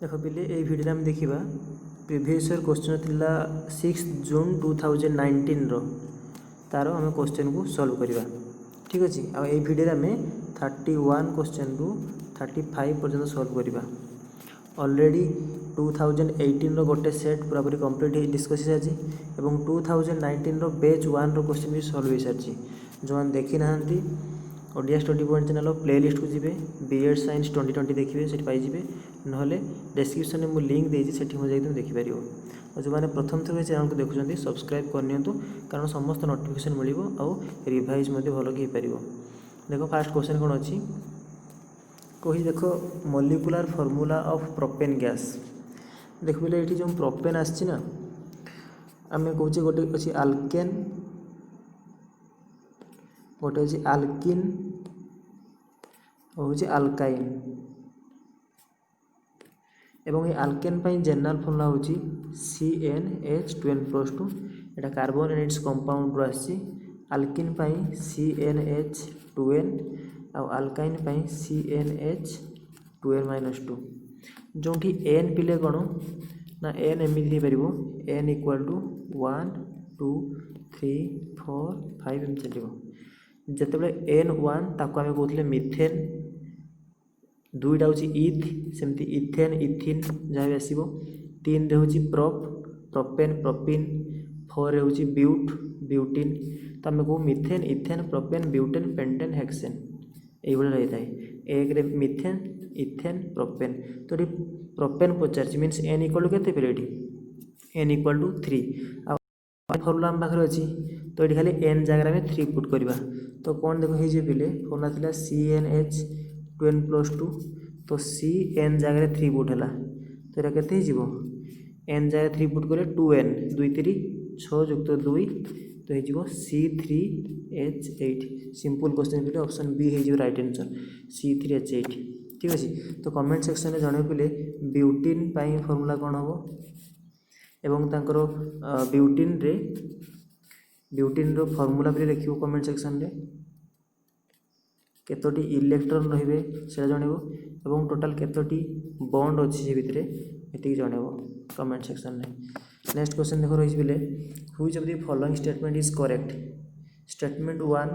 देख पिले ये भिडियो आम देखा प्रीवियस ईयर क्वेश्चन थिला 6 जून 2019 रो तार आम क्वेश्चन को सॉल्व करवा। ठीक अच्छे आ भिडियो आम 31 क्वेश्चन रु 35 पर्यंत सॉल्व करवा। ऑलरेडी 2018 रो गोटे सेट पूरा पूरी कंप्लीट डिस्कस सारी और 2019 रो बेच 1 रो क्वेश्चन भी सॉल्व हो सारी। जो मैंने देखी ना Odia study point channel playlist को जी बीएड साइंस 2020 देखिए से पाइबे ना डिस्क्रिप्शन में मुझे लिंक देती से तुम देखिपर। और जो मैंने प्रथम थर चैनल को देखुं सब्सक्राइब करनी कारण समस्त नोटिफिकेशन मिल रिवाइज भल हो पार। देख फास्ट क्वेश्चन कौन अच्छी कही देख molecular formula of propane gas. देख बोले ये जो प्रोपेन आना आम कहे गोटे अच्छी आल्केन गोटे हूँ आल्किन और हूँ आल्काइन एवं ये आल्केन जनरल फॉर्मूला हूँ CnH2n+2 Etah carbon and its compound रो आसी। आल्किन CnH2n और आल्काइन CnH2n-2 जो n पिले कौन ना n एमती हो n = 1 2 3 4 5 एम चलो। जितेबाला N1 ताको आम कहते मिथेन दुईटा हूँ इथ सेमती इथेन इथिन जहाँ भी आसो 3 रे हूँ प्रोप प्रोपेन प्रोपिन 4 हूँ ब्यूट ब्यूटिन। तो आम कहू methane ethane propane butane pentane hexane ये रही है। 1 रे मिथेन इथेन प्रोपेन तो ये प्रोपेन पचार मीनस n = के n = 3 फॉर्मूला आम पाखे अच्छी तो ये खाली n जगह 3 पुट करवा। तो कौन देख हो पिले फॉर्मूला था CnH2n+2 तो Cn जगह 3 पुट है तो यहाँ के n जगह 3 पुट कले 2n 2 3 6 + 2 तो हो C3H8। सिंपल क्वेश्चन पिले ऑप्शन बी हो राइट आंसर C3H8। ठीक अच्छे तो कमेंट सेक्शन में जन पिले ब्यूटिन फॉर्मूला कौन हम एवं तांकर ब्यूटिन रो फॉर्मूला भी लिखो कमेंट सेक्शन रे केतोटी इलेक्ट्रॉन रहिबे से जानबो एवं टोटल केतोटी बॉन्ड अच्छी से भितर ये जानबो कमेंट सेक्शन रे। नेक्स्ट क्वेश्चन देखो रही पिले which of the following statement is correct. Statement 1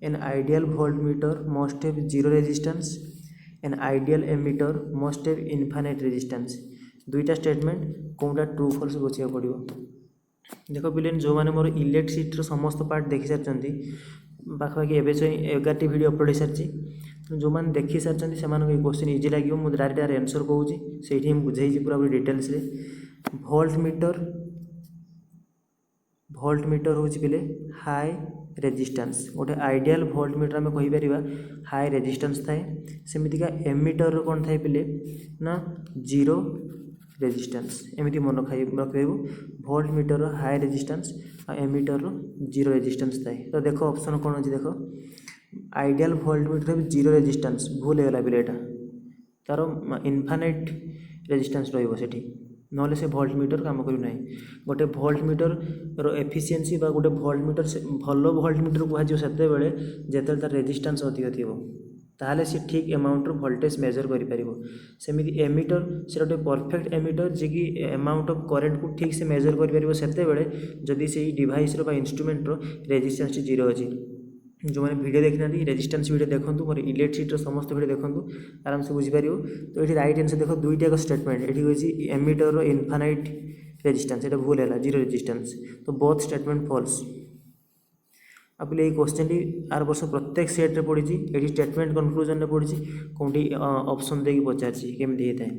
an ideal voltmeter must have zero resistance an ideal ammeter must have infinite resistance. दुईटा स्टेटमेंट कौटा ट्रू फॉल्स बुझा पड़ो। देख पिले जो मैंने मोर इलेक्ट्रिसिटी समस्त पार्ट देखी सारी पाखापाखि एवं 11टी वीडियो अपलोड हो सारी जो मैंने देखी सारी से क्वेश्चन इजी लगे मुझे डायरेक्ट आंसर कहूँ से बुझे पूरा पूरी डिटेल्स रे। वोल्टमीटर हूँ पिले हाई रेजिस्टेंस गोटे आइडियल वोल्टमीटर आम कहीपर हाई रेजिस्टेंस थाए सेमतिका एमीटर कौन थाए पिले ना जीरो रेजिस्टेंस एमती मन रख वोल्टमीटर हाई रेजिस्टेंस और एमीटर जीरो रेजिस्टेंस थाए। तो देख ऑप्शन कौन अच्छी देख आइडियल वोल्टमीटर जीरो रेजिस्टेंस भूल होगा पिले तार इनफाइनाइट रेजिस्टेंस रही ना से वोल्टमीटर काम करना। गोटे वोल्टमीटर एफिशिएंसी गोटे वोल्टमीटर भल वोल्टमीटर कहुए से तार रेजिस्टेंस अधिक थी ताहले सी ठीक अमाउंट वोल्टेज मेजर कर सेमती एमीटर से गोटे परफेक्ट एमीटर जी कि अमाउंट ऑफ करेंट को ठीक से मेजर कर जदि से डिवाइस इंस्ट्रूमेंट रेजिस्टेंस जीरो अच्छी। जो मैंने वीडियो देखना रेजिस्टेंस वीडियो देखूँ मोर इलेक्ट्रिसिटी समस्त वीडियो देखूँ आराम से बुझीपर। तो ये राइट आंसर देख दुईटा स्टेटमेंट ये हूँ एमीटर इनफाइनाइट रेजिस्टेंस ये भूल है जीरो रेजिस्टेंस तो बोथ स्टेटमेंट फॉल्स। अब ये क्वेश्चन टी आर वर्ष प्रत्येक सेट्रे पड़ी ये स्टेटमेंट कनक्लूजन में पड़ी कौटी ऑप्शन देकी पचार केमी होता है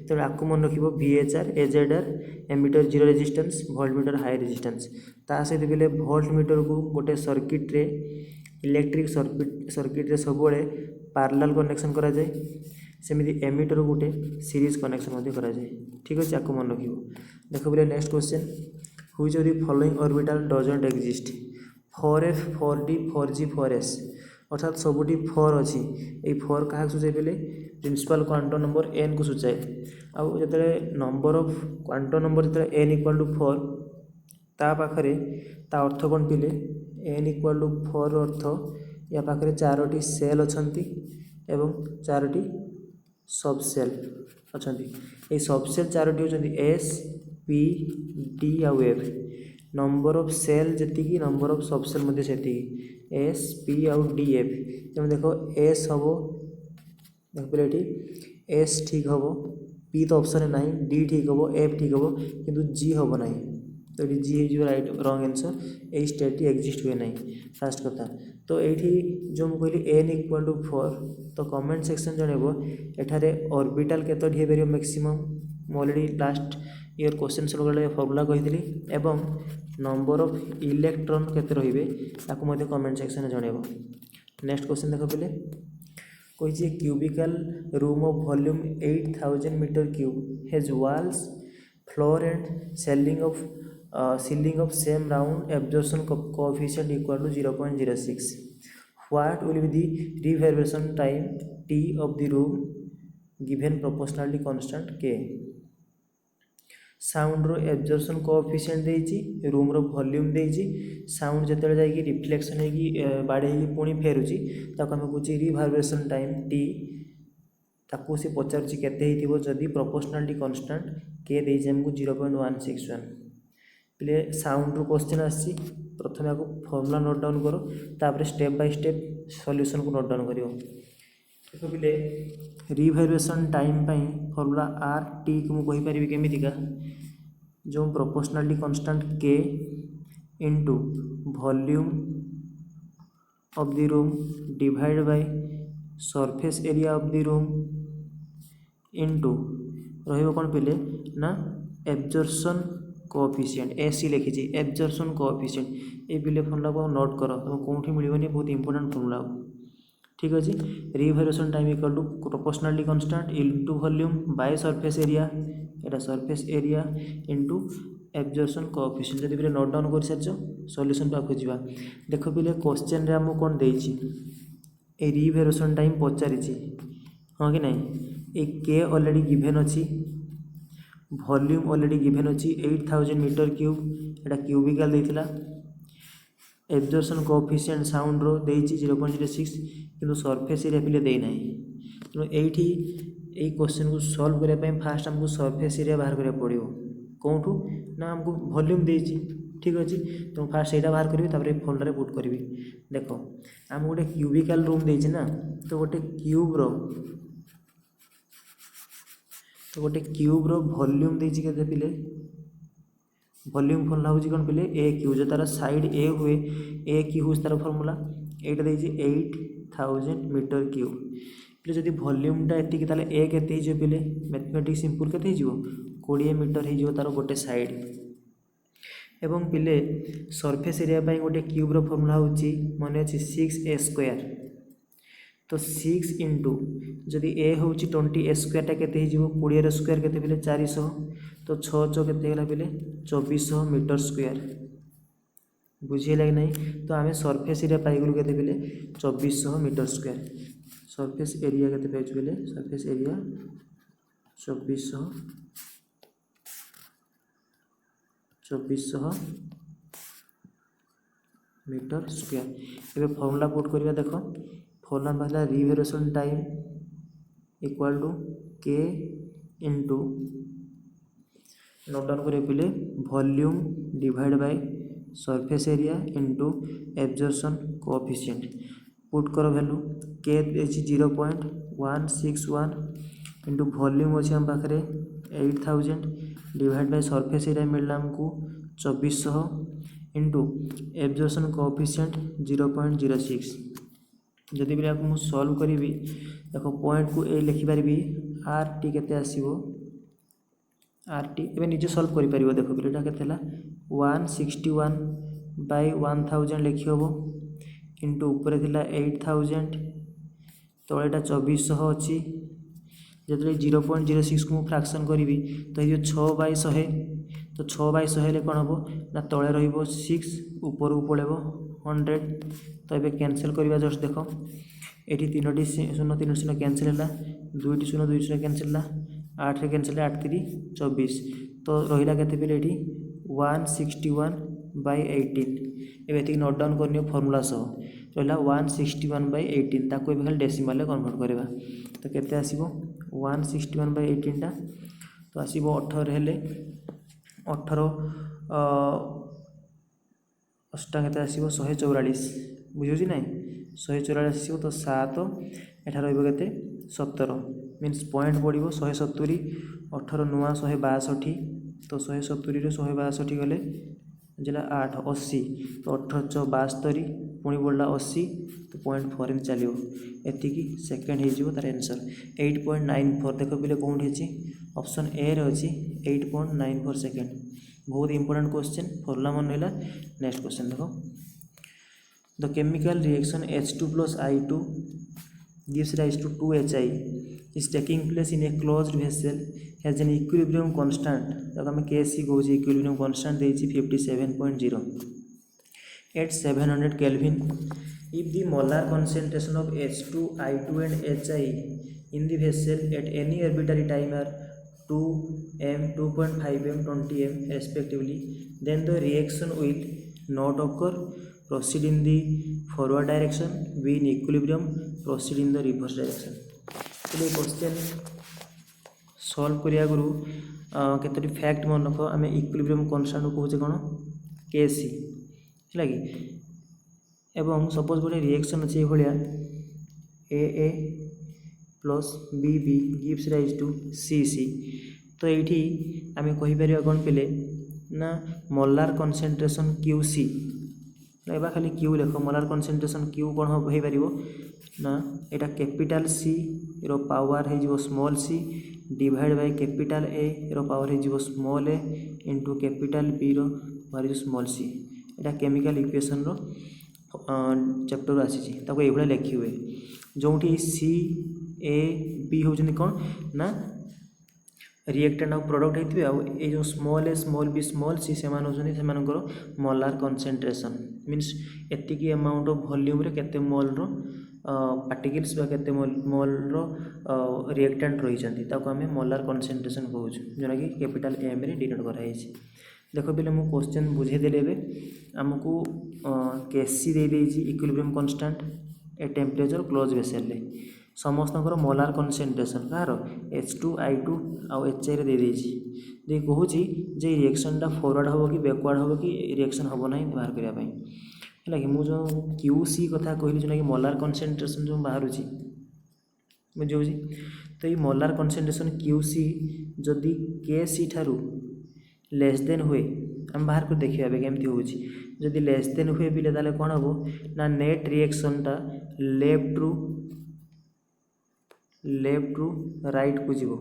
तो आपको मन रख VHR AZR ammeter zero resistance voltmeter high resistance ता सहित भी वोल्टमीटर को गोटे सर्किट रे इलेक्ट्रिक सर्किट रे सब पैरेलल कनेक्शन करा जाए सेमती एमीटर गोटे सीरीज कनेक्शन करा जाए। ठीक अच्छे आपको मन रख देख बोले next question which of the following orbital doesn't exist 4f 4d 4g 4s अर्थात सबुटी 4 अच्छी ये 4 क्या सूचाए पे प्रिंसिपल क्वांटम नंबर n को सूचाए आउ जो नंबर ऑफ क्वांटम नंबर जो n = 4 ता पाखरे ता अर्थ कौन पिले n = 4 अर्थ या पाखरे 4टी सेल अच्छा एवं 4टी सबसेल अच्छा ये सबसेल चारोटी होती एस पी डी आउ एफ नंबर ऑफ सेल जी नंबर ऑफ सबसेल मध्य से एस पी आउ डी एफ तेणु देख एस हम देख पे ये एस ठीक हम पी तो ऑप्शन ना डी ठीक हम एफ ठीक हम किंतु जी हम ना तो ये जी हो राइट रॉन्ग आंसर यही स्टेट एक्जिस्ट हुए ना फास्ट कथा तो ये जो मुझे कहली एन इक्वल टू 4 तो कमेंट सेक्शन जनइबो एठारे ऑर्बिटल केतोटी हे परियो maximum already last year question solve formula कही एवं नंबर ऑफ इलेक्ट्रॉन केते रहिबे ताकू मध्ये कमेंट सेक्शन जनइबो। नेक्स्ट क्वेश्चन देखो पहले कही cubical room of volume 8000 metre cube has walls floor and ceiling of same round absorption coefficient equal to 0.06 what will be the reverberation time T of the room given proportionally constant के sound रो absorption coefficient देइछि room रो volume देइछि sound जतले जाई कि reflection है कि बाडे ही पुणी फेरुछि ताको हम कुछि रिवर्बरेशन टाइम टी ताको से पचारछि केते हिथिबो जदी प्रोपोर्शनली कांस्टेंट के देइछि हमको 0.161 प्ले साउंड रो क्वेश्चन आछि प्रथमे आपको फॉर्मूला नोट डाउन करो तापर स्टेप बाय स्टेप सॉल्यूशन को नोट डाउन करियो देखो पिले रिवर्बरेशन टाइम पई फॉर्मूला आर टी को मु कहि परिबी केमितिका जो प्रोपोर्शनली कांस्टेंट के into volume of the room divide by surface area of the room into रहिबो कोन पिले ना एब्जॉर्प्शन कोएफिशिएंट एसी लिखी एब्जॉर्प्शन कोएफिशिएंट ये पिले फॉर्मूला को नोट करो तुम कौन मिलनी बहुत इंपोर्टेंट फॉर्मूला ठीक अच्छे reverberation time equal to proportionally constant into volume by surface area एटा surface area into absorption coefficient जब नोट डाउन कर सारी सॉल्यूशन पाखु जा देख पिले क्वेश्चन रे हमको कौन देछि ए रिवर्बरेशन टाइम पचारि हाँ कि नहीं ए के ऑलरेडी गिवन अच्छी वॉल्यूम ऑलरेडी गिवन अच्छी 8000 मीटर क्यूब एटा क्यूबिकल देथिला एब्जॉर्प्शन कोएफिशिएंट साउंड रो देछि 0.06 किंतु सरफेस एरिया पिले दे नाही तो एठी ए क्वेश्चन को सॉल्व करने पे फास्ट हमको सरफेस एरिया बाहर करिया पड़ियो कोठू ना हमको वॉल्यूम देछि ठीक अछि तो फास्ट एटा बाहर करिवे तापर फोल्डर रे पुट करिवे देखो हम गोटे क्यूबिकल रूम देछि ना तो गोटे क्यूब रो वॉल्यूम देछि केते पिले वॉल्यूम फॉर्मूला होछि कोन पिले ए क्यू जो तार साइड ए हुए ए क्यू होछि तार फॉर्मूला एटा देछि 8000 मीटर क्यूब पिले जदि वॉल्यूमटा एतिक ताले ए केते हिजो पिले मैथमेटिक्स सिंपल केते हिजो 20 मीटर हिजो तार गोटे साइड एवं पिले सरफेस एरिया पई गोटे क्यूब रो फॉर्मूला होछि माने अछि 6a स्क्वायर तो 6 इंटू जदि ए होछि 20 ए स्क्वायर टा केते हिजो 20 रो स्क्वायर केते पिले 400 तो 6 6 केते होला पिले 2400 मीटर स्क्वायर बुझिला कि नहीं तो आमे सरफेस एरिया पाई गलु केते पिले 2400 मीटर स्क्वायर सरफेस एरिया केते पाइछु पिले सरफेस एरिया 2400 मीटर स्क्वायर एबे फार्मूला पुट करिया देखो फॉर्मूला पहला रिवर्बरेशन टाइम इक्वल टू के इनटू नोट डाउन करिए पिले volume divide by surface area into absorption coefficient put करो वैल्यू के अछि 0.161 इनटू वॉल्यूम अछि हम पाखरे 8000 डिवाइड बाय सरफेस एरिया मिलला हमको 2400 इनटू एब्जॉर्प्शन कोएफिशिएंट 0.06 जदि भी आपको सॉल्व करी देखो पॉइंट को ए लिखि पारि आर टी केते आसीबो आर टी एबे निजे सॉल्व करि परिबो देखो पिलेटा केते हला 161 बाय 1000 लिखि होबो इनटू ऊपर थिला 8000 तळेटा 2400 अछि जदि 0.06 को फ्रैक्शन करी तो ये 6 बाय 100 तो 6 बाय 100 ले कोन होबो ना तळे रहिबो 6 ऊपर को पळेबो 100 तो ये कैंसिल करवा जस्ट देखो ये तीनो शून्य 3 शून्य कैंसिल है 2 शून्य 2 शून्य कैंसिल है 8 कैंसिल 8 3 24 तो रहा के 161 बाय 18 ये नोट डाउन करनी फॉर्मूला सह रहा 161 बाय 18 ताको खाली डेसिमाल कन्वर्ट करवा तो केते आसीबो 161/18 तो आसो 18 हेले 18 अष्टा के आसो 144 बुझे ना 144 आसो तो 7 एठार रही 17 मीन्स पॉइंट बढ़ो 170 18 नुआ 162 तो 170 162 गले जला 8 80 तो 18 72 पुणी बढ़ला 80 तो 0.4 चलो एतिकी सेकेंड हो तार आंसर 8.94 देख पे कौन ऑप्शन ए रे अच्छी 8.94 सेकेंड बहुत इंपोर्टेंट क्वेश्चन फॉर्मूला मन रहा। नेक्स्ट क्वेश्चन देखो the chemical reaction H2 plus I2 gives rise to 2HI is taking place in a closed vessel has an equilibrium constant जब आम KC कौन इक्विलिब्रियम कांस्टेंट देछि 57.0 at 700 Kelvin if the molar concentration of H2 I2 and HI in the vessel at any arbitrary time are 2m 2.5m 20m respectively then the reaction will not occur proceed in the forward direction be in equilibrium proceed in the reverse direction तो question solve करिया गुरु केतोटी fact मन रख आम equilibrium constant कहूचे कौन केसी है कि एवं suppose गोटे रिएक्शन अच्छे भाया A plus B gives rise to C तो ये आम कहीपर कौन पे ना मोलार कनसेंट्रेशन क्यू सी एबा खाली क्यू लेख मोलार कनसेंट्रेशन क्यू कौन हो पार ना यहाँ कैपिटल सी रो पावर हो small C divide by capital A रो पावर हो small A into capital B रो पावर हो स्मॉल सी यहाँ केमिकल इक्वेशन रो चैप्टर आसी ये लिखी हुए जो सी ए बी होती कौन ना रिएक्टेंट और प्रोडक्ट होते हैं जो small a small b small c से मोलार कनसेंट्रेशन मीन्स एतिकी अमाउंट ऑफ वॉल्यूम रे केते मोल रो पार्टिकल्स बा केते मोल रो रिएक्टेंट रही आम मोलार कनसेंट्रेशन कहूँ जोटा कि कैपिटल एम रे डिनोट कराई देख पे मुझे क्वेश्चन बुझेदेले आमको केसी दे देछि इक्विलिब्रियम कांस्टेंट ए टेम्परेचर क्लोज वेसल समस्त मोलार कनसेंट्रेशन कार H2 I2 आउ HI रे दे देछि दे कहूँ जे रिएक्शनटा फॉरवर्ड हम कि बैकवर्ड हम कि रिएक्शन हम ना बाहर करने है कि मुझे क्यू सी कथा कहली जो कि मोलार कनसेंट्रेशन जो बाहर बुझे तो ये मोलार कनसेंट्रेशन क्यू सी जदि के सी ठारू लेस देन हुए आम बाहर को देखा केमती हो जदि लेस देन हुए बिले ताले कौन हम ना नेट रिएक्शनटा लेफ्ट रु राइट को जीव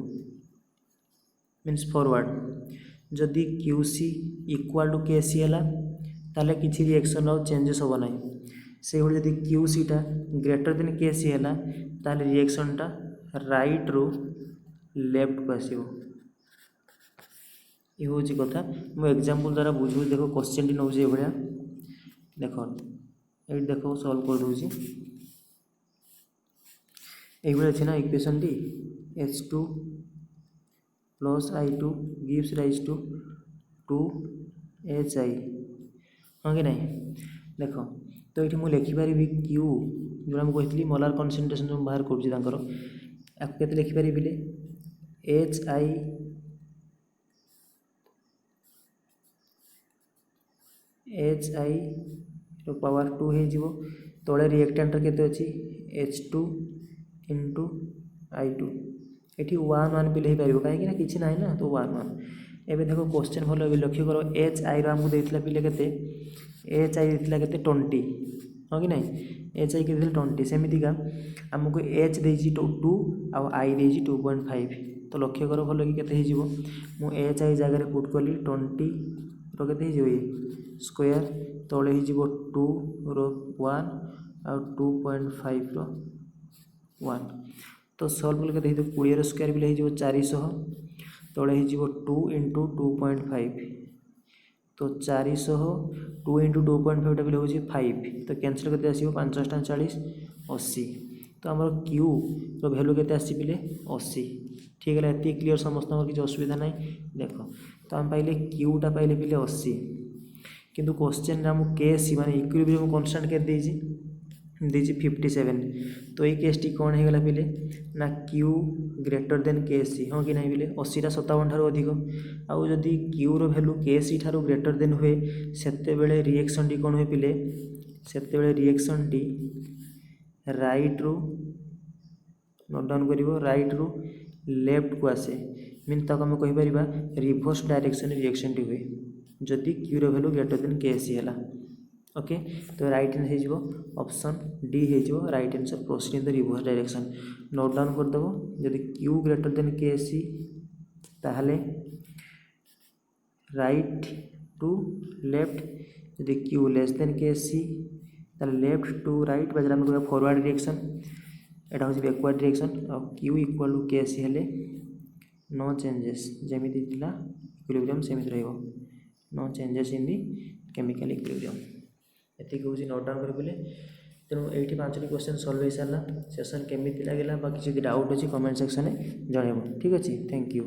मीन्स फॉरवर्ड जदि Q C equal to K सी है ताले किसी रिएक्शन आउ चेंजेस हम ना से जदि क्यू सी टा ग्रेटर देन के सी है ताले रिएक्शनटा राइट रु लेफ्ट को आसो ये हूँ कथा मुझे एग्जांपल द्वारा बुझू देख क्वेश्चन टी नौ भाया देख ये देख सल्व कर दूसरी ये अच्छे ना इक्वेशन टी H2 plus I2 gives rise to 2HI हाँ कि नहीं देख तो ये मुझे लिखिपारि क्यू जो मुझे कहती मोलार कनसेंट्रेशन जो बाहर कर लिखिपारि HI रो पावर 2 हो तले रिएक्टेंट केते अच्छी H2 इंटू I2 ये 1 1 भी पार कहीं किसी ना ना तो 1 1 एवं देखो क्वेश्चन भल लक्ष्य कर HI आमको देता पिले के HI देता के 20 हाँ कि नहीं HI के 20 सेमतिका आमको H देती 2 आउ I देती 2.5 तो लक्ष्य कर भल कि मुझे HI जगह पुट कली 20 रो के स्क्वायर तले हो 2 रो 1 आउ 2.5 रो 1 तो सल्व कले के 20 स्क्वायर भी हो 400 तले हो 2 इंटू 2.5 तो 400 2 इंटू 2.5 टा हो 5 तो कैंसल करते आसो 5 40 80 तो आम क्यू भैल्यू के आसपे 80 ठीक है ये क्लीयर समस्त किसी असुविधा ना देख तो आम पाइले क्यूटा पाइले पिले 80 किंतु क्वेश्चन आम के सी माने इक्विलिब्रियम कांस्टेंट के दीजिए 57 तो ये केसटी कौन है गला पिले ना क्यू ग्रेटर देन के सी हाँ कि नहीं पिले 80 टा 57 ठारू अधिक आउ जदि क्यू रो वैल्यू के सी ठारू ग्रेटर देन हुए सेते बेले रिएक्शन टी कौन हुए पिले सेते बेले रिएक्शन टी राइट रू नोट डाउन करिवो राइट रू लेफ्ट को आसे मीन ताको हम कहि परिबा रिवर्स डायरेक्शन रिएक्शन टी हुए जदि Q rho value greater than के सी हैला ओके तो राइट आंसर हो ऑप्शन डी हो right answer proceed in the reverse direction note down कर देबो जदि क्यू ग्रेटर देन के सी ताहले राइट टू लेफ्ट जदि क्यू लेस देन के सी ताहले लेफ्ट टू राइट बजरा में कहबा फॉरवर्ड डायरेक्शन एटा हो बैकवर्ड डायरेक्शन और Q equal to K C हेले नो चेंजेस जेमिति थिला इक्विलिब्रियम सेमिति रहइबो no changes in the chemical equilibrium एतिक हूँ नोट डाउन करें तेणु ये 5टी क्वेश्चन सॉल्व हो सारा सेशन केमी लगे बाकी जब डाउट अच्छी कमेंट सेक्शन में जनइब ठीक अच्छे थैंक यू।